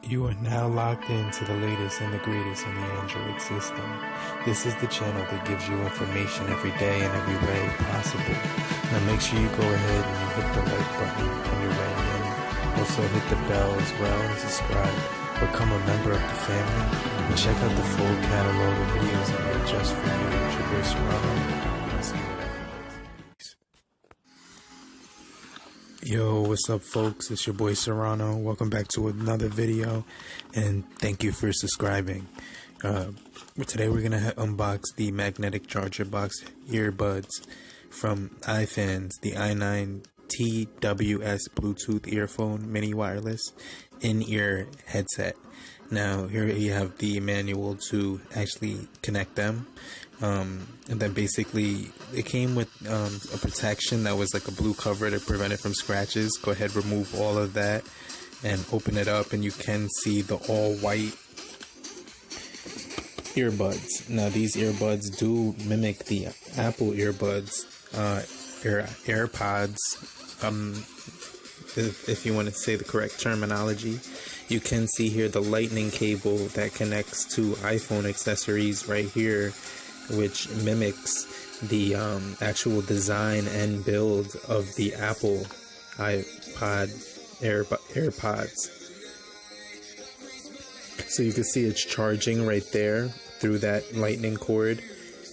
You are now locked into the latest and the greatest in the Android system. This is the channel that gives you information every day in every way possible. Now make sure you go ahead and you hit the like button on your way in. Also hit the bell as well and subscribe. Become a member of the family and check out the full catalog of videos I made just for you. It's your boy Serrano. Yo, what's up folks? It's your boy Serrano. Welcome back to another video and thank you for subscribing. Today we're gonna unbox the magnetic charger box earbuds from IFANS, the i9 TWS Bluetooth earphone mini wireless in-ear headset. Now here you have the manual to actually connect them. And then basically it came with a protection that was like a blue cover to prevent it from scratches. Go ahead, remove all of that and open it up and you can see the all white earbuds. Now these earbuds do mimic the Apple earbuds, AirPods, if you want to say the correct terminology. You can see here the lightning cable that connects to iPhone accessories right here, which mimics the actual design and build of the Apple iPod AirPods. So you can see it's charging right there through that lightning cord,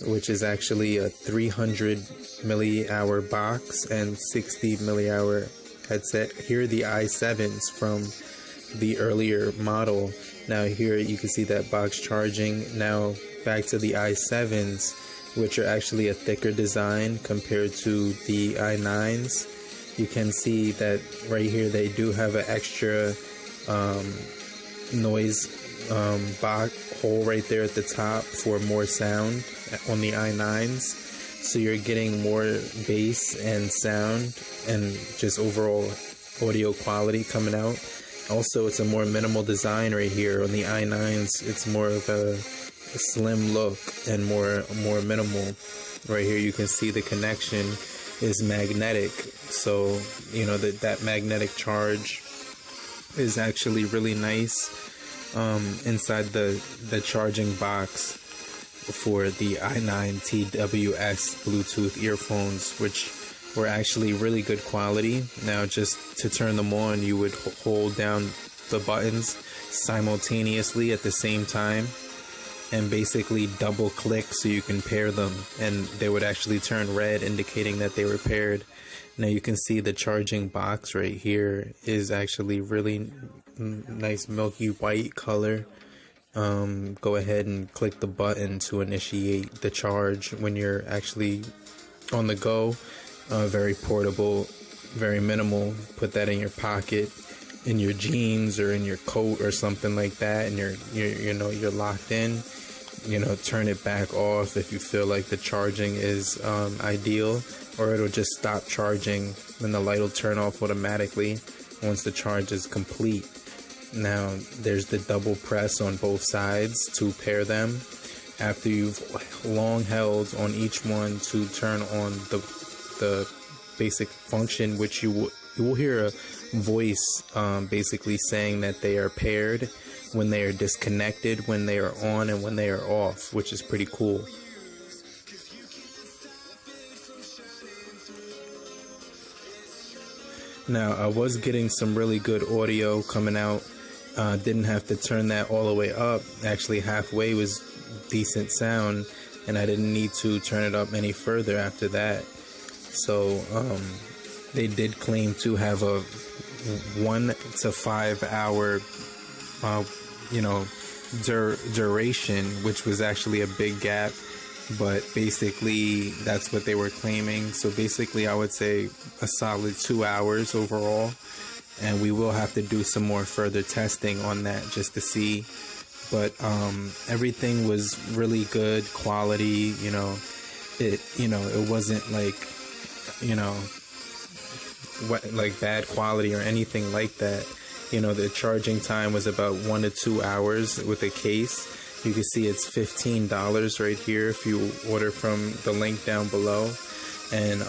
which is actually a 300 millihour box and 60 millihour headset. Here are the i7s from the earlier model. Now here you can see that box charging. Now back to the i7s, which are actually a thicker design compared to the i9s. You can see that right here they do have an extra noise box hole right there at the top for more sound on the i9s. So you're getting more bass and sound and just overall audio quality coming out. Also, it's a more minimal design right here. On the i9s, it's more of a slim look and more minimal. Right here, you can see the connection is magnetic. So, you know, that magnetic charge is actually really nice inside the charging box for the i9 TWS Bluetooth earphones, which were actually really good quality. Now just to turn them on, you would hold down the buttons simultaneously at the same time and basically double click so you can pair them, and they would actually turn red indicating that they were paired. Now you can see the charging box right here is actually really nice milky white color. Go ahead and click the button to initiate the charge when you're actually on the go. Very portable, very minimal. Put that in your pocket, in your jeans or in your coat or something like that, and you're locked in. You know, turn it back off if you feel like the charging is ideal, or it'll just stop charging and the light will turn off automatically once the charge is complete. Now there's the double press on both sides to pair them. After you've long held on each one to turn on the basic function, which you will hear a voice basically saying that they are paired when they are disconnected, when they are on, and when they are off, which is pretty cool. Now I was getting some really good audio coming out. Didn't have to turn that all the way up. Actually halfway was decent sound, and I didn't need to turn it up any further after that. So they did claim to have a 1 to 5 hour duration, which was actually a big gap, but basically that's what they were claiming. So basically I would say a solid 2 hours overall, and we will have to do some more further testing on that just to see. But everything was really good quality. It wasn't like like bad quality or anything like that. The charging time was about 1 to 2 hours with a case. You can see it's $15 right here if you order from the link down below, and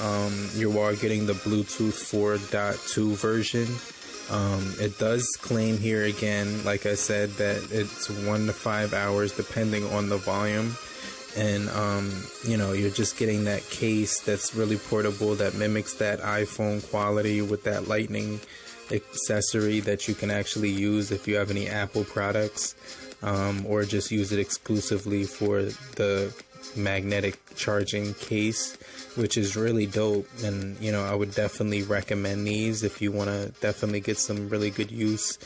you are getting the Bluetooth 4.2 version. It does claim here again, like I said, that it's 1 to 5 hours depending on the volume. And, you're just getting that case that's really portable, that mimics that iPhone quality with that lightning accessory that you can actually use if you have any Apple products, or just use it exclusively for the magnetic charging case, which is really dope. And I would definitely recommend these if you want to definitely get some really good use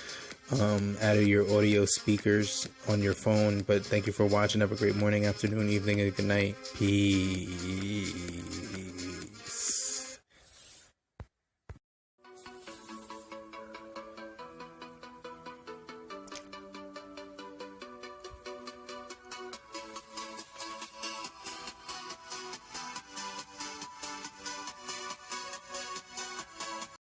out of your audio speakers on your phone. But thank you for watching. Have a great morning, afternoon, evening, and good night. Peace.